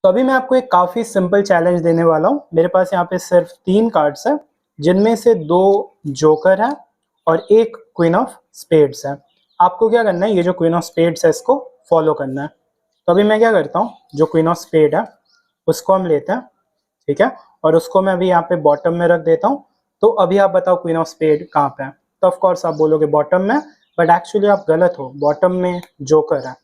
तो अभी मैं आपको एक काफ़ी सिंपल चैलेंज देने वाला हूँ। मेरे पास यहाँ पे सिर्फ 3 कार्ड्स हैं, जिनमें से 2 जोकर हैं और 1 क्वीन ऑफ स्पेड्स है। आपको क्या करना है, ये जो क्वीन ऑफ स्पेड्स है इसको फॉलो करना है। तो अभी मैं क्या करता हूँ, जो क्वीन ऑफ स्पेड है उसको हम लेते हैं, ठीक है, और उसको मैं अभी यहाँ पे बॉटम में रख देता हूँ। तो अभी आप बताओ क्वीन ऑफ स्पेड कहाँ पे है। तो ऑफकोर्स आप बोलोगे बॉटम में, बट एक्चुअली आप गलत हो, बॉटम में जोकर है।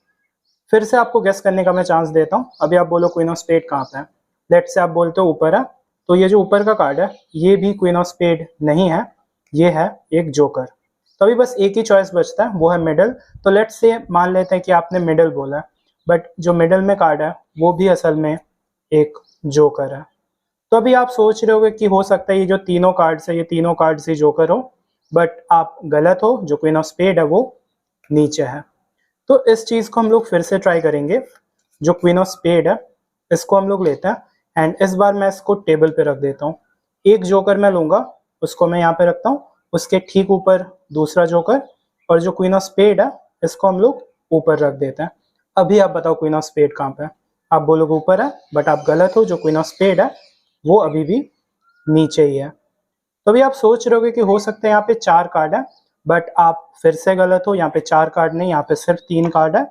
फिर से आपको गेस करने का मैं चांस देता हूँ। अभी आप बोलो क्वीन ऑफ स्पेड कहाँ पे है। लेट से आप बोलते हो ऊपर है, तो ये जो ऊपर का कार्ड है ये भी क्वीन ऑफ स्पेड नहीं है, ये है एक जोकर। तो अभी बस एक ही चॉइस बचता है, वो है मिडल। तो लेट से मान लेते हैं कि आपने मिडल बोला है, बट जो मिडल में कार्ड है वो भी असल में एक जोकर है। तो अभी आप सोच रहे होगे कि हो सकता है ये जो तीनों कार्ड्स है ये तीनों कार्ड्स ही जोकर हो, बट आप गलत हो। जो क्वीन ऑफ स्पेड है वो नीचे है। तो इस चीज़ को हम लोग फिर से ट्राई करेंगे। जो क्वीन ऑफ स्पेड है इसको हम लोग लेते हैं एंड इस बार मैं इसको टेबल पे रख देता हूँ। एक जोकर मैं लूँगा, उसको मैं यहाँ पे रखता हूँ, उसके ठीक ऊपर दूसरा जोकर, और जो क्वीन ऑफ स्पेड है इसको हम लोग ऊपर रख देते हैं। अभी आप बताओ क्वीन ऑफ स्पेड कहाँ पे है। आप बोलोगे ऊपर है, बट आप गलत हो। जो क्वीन ऑफ स्पेड है वो अभी भी नीचे ही है। तो अभी आप सोच रहे होगे कि हो सकता है यहाँ पे 4 कार्ड है, बट आप फिर से गलत हो। यहाँ पे 4 कार्ड नहीं, यहाँ पे सिर्फ 3 कार्ड है,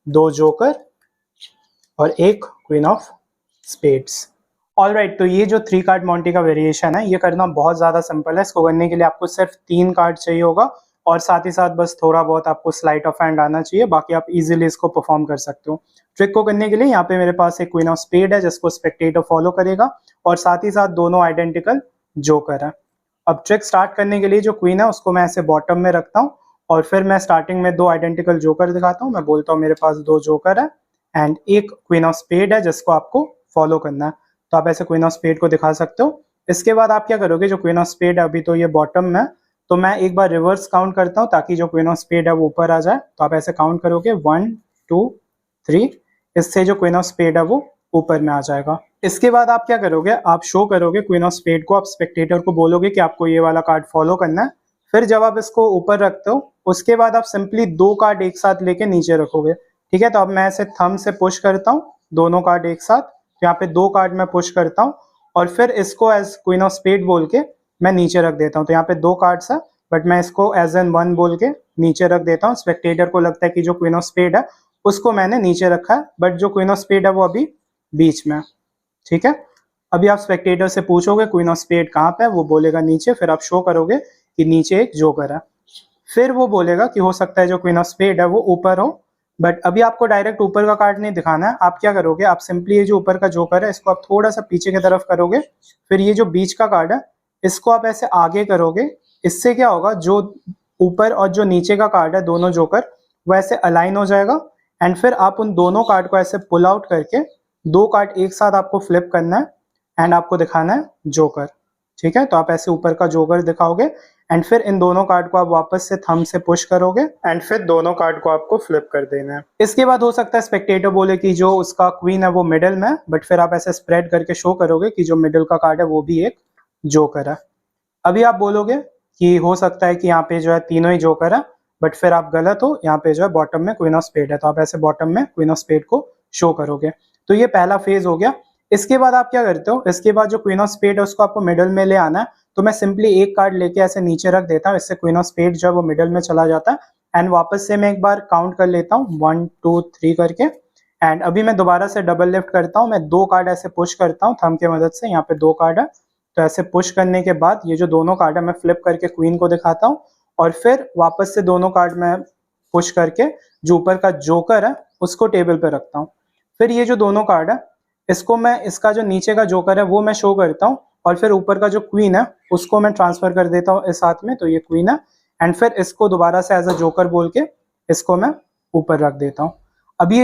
2 जोकर और 1 क्वीन ऑफ स्पेड्स। ऑलराइट, तो ये जो 3 कार्ड मॉन्टी का वेरिएशन है ये करना बहुत ज़्यादा सिंपल है। इसको करने के लिए आपको सिर्फ 3 कार्ड चाहिए होगा और साथ ही साथ बस थोड़ा बहुत आपको स्लाइट ऑफ हैंड आना चाहिए, बाकी आप इजीली इसको परफॉर्म कर सकते हो। ट्रिक को करने के लिए यहाँ पे मेरे पास एक क्वीन ऑफ स्पेड है जिसको स्पेक्टेटर फॉलो करेगा, और साथ ही साथ दोनों आइडेंटिकल जोकर है। अब ट्रिक स्टार्ट करने के लिए जो क्वीन है उसको मैं ऐसे बॉटम में रखता हूँ, और फिर मैं स्टार्टिंग में 2 आइडेंटिकल जोकर दिखाता हूँ। मैं बोलता हूँ मेरे पास 2 जोकर है एंड एक क्वीन ऑफ स्पेड है जिसको आपको फॉलो करना है। तो आप ऐसे क्वीन ऑफ स्पेड को दिखा सकते हो। इसके बाद आप क्या करोगे, जो क्वीन ऑफ स्पेड है अभी तो ये बॉटम में, तो मैं एक बार रिवर्स काउंट करता हूँ ताकि जो क्वीन ऑफ स्पेड है वो ऊपर आ जाए। तो आप ऐसे काउंट करोगे 1 2 3, इससे जो क्वीन ऑफ स्पेड है वो ऊपर में आ जाएगा। इसके बाद आप क्या करोगे, आप शो करोगे क्वीन ऑफ स्पेड को, आप स्पेक्टेटर को बोलोगे कि आपको ये वाला कार्ड फॉलो करना है। फिर जब आप इसको ऊपर रखते हो उसके बाद आप सिंपली 2 कार्ड एक साथ लेके नीचे रखोगे, ठीक है। तो अब मैं ऐसे थंब से पुश करता हूँ दोनों कार्ड एक साथ, तो यहाँ पे 2 कार्ड मैं पुश करता हूँ और फिर इसको एज क्वीन ऑफ स्पेड बोल के मैं नीचे रख देता हूँ। तो यहाँ पे 2 कार्ड्स है, बट मैं इसको एज एन 1 बोल के नीचे रख देता हूँ। स्पेक्टेटर को लगता है कि जो क्वीन ऑफ स्पेड है उसको मैंने नीचे रखा है, बट जो क्वीन ऑफ स्पेड है वो अभी बीच में, ठीक है। अभी आप स्पेक्टेटर से पूछोगे क्वीन ऑफ स्पेड कहाँ पे है, वो बोलेगा नीचे। फिर आप शो करोगे कि नीचे एक जोकर है। फिर वो बोलेगा कि हो सकता है जो क्वीन ऑफ स्पेड है वो ऊपर हो, बट अभी आपको डायरेक्ट ऊपर का कार्ड नहीं दिखाना है। आप क्या करोगे, आप सिंपली ये जो ऊपर का जोकर है इसको आप थोड़ा सा पीछे की तरफ करोगे। फिर ये जो बीच का कार्ड है इसको आप ऐसे आगे करोगे। इससे क्या होगा, जो ऊपर और जो नीचे का कार्ड है दोनों जोकर वो ऐसे अलाइन हो जाएगा। एंड फिर आप उन दोनों कार्ड को ऐसे पुल आउट करके 2 कार्ड एक साथ आपको फ्लिप करना है एंड आपको दिखाना है जोकर, ठीक है। तो आप ऐसे ऊपर का जोकर दिखाओगे एंड फिर इन दोनों कार्ड को आप वापस से थंब से पुश करोगे एंड फिर दोनों कार्ड को आपको फ्लिप कर देना है। इसके बाद हो सकता है स्पेक्टेटर बोले कि जो उसका क्वीन है वो मिडिल में, बट फिर आप ऐसे स्प्रेड करके शो करोगे कि जो मिडिल का कार्ड है वो भी एक जोकर है। अभी आप बोलोगे कि हो सकता है कि यहाँ पे जो है तीनों ही जोकर है, बट फिर आप गलत हो। यहाँ पे जो है बॉटम में क्वीन ऑफ स्पेड है, तो आप ऐसे बॉटम में क्वीन ऑफ स्पेड को शो करोगे। तो ये पहला फेज हो गया। इसके बाद आप क्या करते हो, इसके बाद जो क्वीन ऑफ स्पेड है उसको आपको मिडल में ले आना है। तो मैं सिंपली एक कार्ड लेके ऐसे नीचे रख देता हूँ, इससे क्वीन ऑफ स्पेड जो है वो मिडल में चला जाता है। एंड वापस से मैं एक बार काउंट कर लेता हूँ 1 2 3 करके। एंड अभी मैं दोबारा से डबल लिफ्ट करता हूँ, मैं 2 कार्ड ऐसे पुश करता हूँ थंब की मदद से। यहाँ पे 2 कार्ड है, तो ऐसे पुश करने के बाद ये जो दोनों कार्ड है मैं फ्लिप करके क्वीन को दिखाता हूँ, और फिर वापस से दोनों कार्ड मैं पुश करके जो ऊपर का जोकर है उसको टेबल पे रखता हूँ। फिर ये जो दोनों कार्ड है इसको मैं, इसका जो नीचे का जोकर है वो मैं शो करता हूँ, और फिर ऊपर का जो क्वीन है उसको मैं ट्रांसफर कर देता हूँ इस हाथ में, तो ये क्वीन है। एंड फिर इसको दोबारा से एज अ जोकर बोल के इसको मैं ऊपर रख देता हूँ। अभी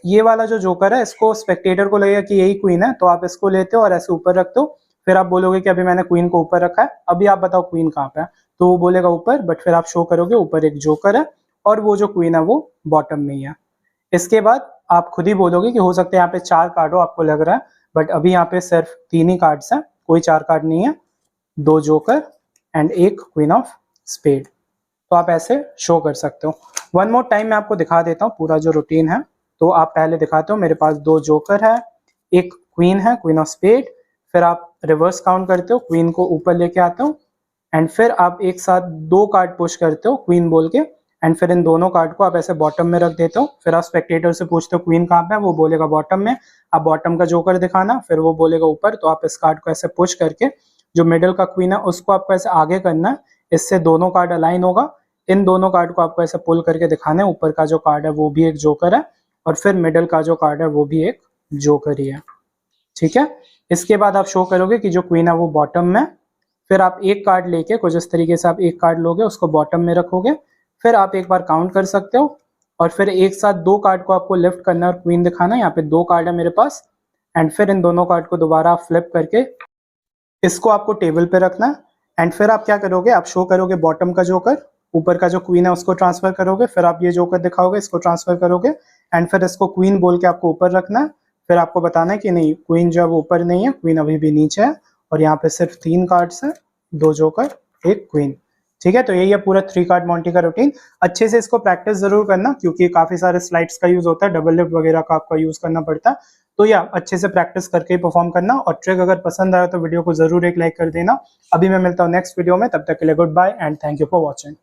ये वाला जो जोकर है इसको स्पेक्टेटर को लगेगा कि यही क्वीन है, तो आप इसको लेते हो और ऐसे ऊपर रखते हो। फिर आप बोलोगे कि अभी मैंने क्वीन को ऊपर रखा है, अभी आप बताओ क्वीन कहाँ पे है। तो वो बोलेगा ऊपर, बट फिर आप शो करोगे ऊपर एक जोकर है और वो जो क्वीन है वो बॉटम में ही है। इसके बाद आप खुद ही बोलोगे कि हो सकता है यहाँ पे 4 कार्ड हो, आपको लग रहा है, बट अभी यहाँ पे सिर्फ 3 ही कार्ड्स हैं, कोई 4 कार्ड नहीं है, 2 joker and 1 queen of spade. तो आप ऐसे शो कर सकते हो। वन मोर टाइम मैं आपको दिखा देता हूँ पूरा जो रूटीन है। तो आप पहले दिखाते हो, मेरे पास 2 जोकर है, एक क्वीन है, क्वीन ऑफ स्पेड, फिर आप रिवर्स काउंट करते हो, क्वीन को ऊपर लेके आते हो एंड फिर आप एक साथ 2 कार्ड पुश करते हो क्वीन बोल के एंड फिर इन दोनों कार्ड को आप ऐसे बॉटम में रख देते हो। फिर आप स्पेक्टेटर से पूछते हो क्वीन कहाँ पे है, वो बोलेगा बॉटम में, आप बॉटम का जोकर दिखाना, फिर वो बोलेगा ऊपर, तो आप इस कार्ड को ऐसे पुश करके जो मिडिल का क्वीन है उसको आपको ऐसे आगे करना है, इससे दोनों कार्ड अलाइन होगा। इन दोनों कार्ड को आपको ऐसे पुल करके दिखाना है, ऊपर का जो कार्ड है वो भी एक जोकर है और फिर मिडिल का जो कार्ड है वो भी एक जोकर ही है, ठीक है। इसके बाद आप शो करोगे कि जो क्वीन है वो बॉटम में, फिर आप एक कार्ड लेके कुछ इस तरीके से आप एक कार्ड लोगे, उसको बॉटम में रखोगे, फिर आप एक बार काउंट कर सकते हो और फिर एक साथ 2 कार्ड को आपको लिफ्ट करना है और क्वीन दिखाना है। यहाँ पे 2 कार्ड है मेरे पास एंड फिर इन दोनों कार्ड को दोबारा आप फ्लिप करके इसको आपको टेबल पे रखना है एंड फिर आप क्या करोगे, आप शो करोगे बॉटम का जोकर, ऊपर का जो क्वीन है उसको ट्रांसफर करोगे, फिर आप ये जोकर दिखाओगे, इसको ट्रांसफर करोगे एंड फिर इसको क्वीन बोल के आपको ऊपर रखना है। फिर आपको बताना है कि नहीं, क्वीन जो है वो ऊपर नहीं है, क्वीन अभी भी नीचे है और यहाँ पे सिर्फ 3 कार्ड्स हैं, 2 जोकर, एक क्वीन, ठीक है। तो यही है पूरा 3 कार्ड मॉन्टी का रूटीन। अच्छे से इसको प्रैक्टिस जरूर करना क्योंकि काफी सारे स्लाइड्स का यूज होता है, डबल लिफ्ट वगैरह का आपका यूज करना पड़ता है, तो या अच्छे से प्रैक्टिस करके ही परफॉर्म करना। और ट्रिक अगर पसंद आया तो वीडियो को जरूर एक लाइक कर देना। अभी मैं मिलता हूँ नेक्स्ट वीडियो में, तब तक के लिए good bye and thank you for watching.